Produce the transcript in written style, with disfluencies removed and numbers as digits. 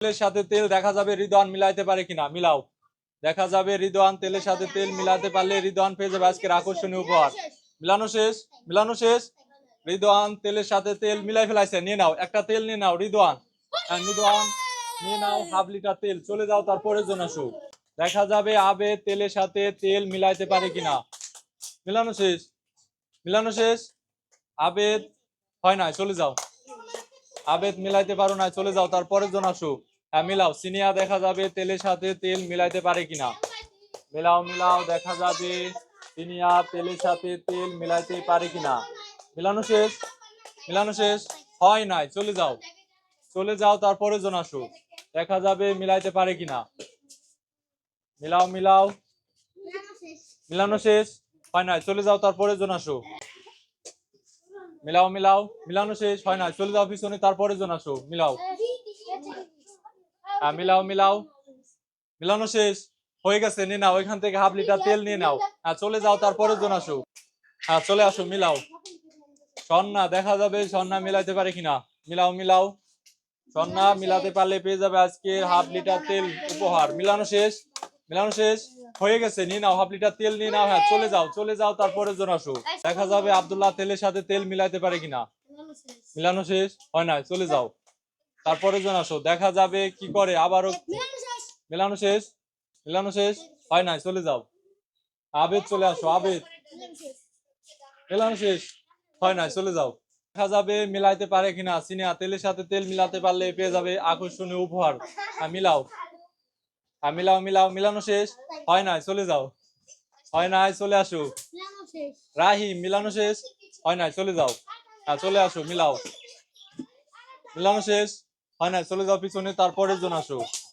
তেলের সাথে তেল দেখা যাবে রিদওয়ান মিলাইতে পারে কিনা, মিলাও। দেখা যাবে রিদওয়ান তেলের সাথে তেল মিলাতে পারলে রিদওয়ান পেয়ে যাবে আজকের আকর্ষণীয় উপহার। মিলানো শেষ, মিলানো শেষ। রিদওয়ান তেলের সাথে তেল মিলাই ফেলাইছে, নিয়ে নাও একটা তেল নিয়ে নাও রিদওয়ান। হ্যাঁ রিদওয়ান নিয়ে নাও হাফ লিটার তেল, চলে যাও তারপরে জন আসো। দেখা যাবে আবেদ তেলের সাথে তেল মিলাইতে পারে কিনা। মিলানো শেষ, মিলানো শেষ। আবেদ হয় না, চলে যাও। আবেদ মিলাইতে পারো না, চলে যাও তারপরের জন আসো। হ্যাঁ মিলাও। সিনিয়া দেখা যাবে তেলের সাথে তেল মিলাইতে পারে কিনা। মিলাও মিলাও, দেখা যাবে সিনিয়া তেলের সাথে তেল মিলাইতে পারে কিনা। মিলানো শেষ, মিলানো শেষ। হয় নাই, চলে যাও, চলে যাও তারপরের জন আসো। দেখা যাবে মিলাইতে পারে কিনা। মিলাও মিলাও, মিলানো শেষ। হয় নাই, চলে যাও তারপরের জন আসো। মিলাও মিলাও, মিলানো শেষ। হয় না, চলে যাও পিছনে তারপরে জন আসো। মিলাও। হ্যাঁ মিলাও মিলাও, মিলানো শেষ। হয়ে গেছে, নিয়ে নাও এখান থেকে হাফ লিটার তেল নিয়ে নাও। হ্যাঁ চলে যাও তারপরে জন আসো। হ্যাঁ চলে আসো, মিলাও। সন্না দেখা যাবে সন্না মিলাইতে পারে কিনা। মিলাও মিলাও, সন্না মিলাতে পারলে পেয়ে যাবে আজকে হাফ লিটার তেল উপহার। মিলানো শেষ, মিলানো শেষ। হয়ে গেছে, নিয়ে নাও হাফ লিটার তেল নিয়ে নাও। হ্যাঁ চলে যাও, চলে যাও তারপরে জন আসো। দেখা যাবে আব্দুল্লাহ তেলের সাথে তেল মিলাইতে পারে কিনা। মিলানো শেষ। হয় না, চলে যাও তারপরে জন আসো। দেখা যাবে কি করে আবারও। মিলানো শেষ, মিলানো শেষ। হয় না, চলে যাও। আবেদ চলে আসো, আবেদ। মিলানো শেষ। হয় না, চলে যাও। দেখা যাবে মিলাইতে পারে কিনা। সিনিয়া তেলের সাথে তেল মিলাতে পারলে পেয়ে যাবে আকর্ষণীয় উপহার। মিলাও। মিলাও মিলাও, মিলানো শেষ। হয় নাই, চলে যাও। হয় নাই, চলে আসো। রাহিম মিলানো শেষ। হয় নাই, চলে যাও। চলে আসো, মিলাও। মিলানো শেষ। হয় নাই, চলে যাও পিছনে তারপরের জন আসো।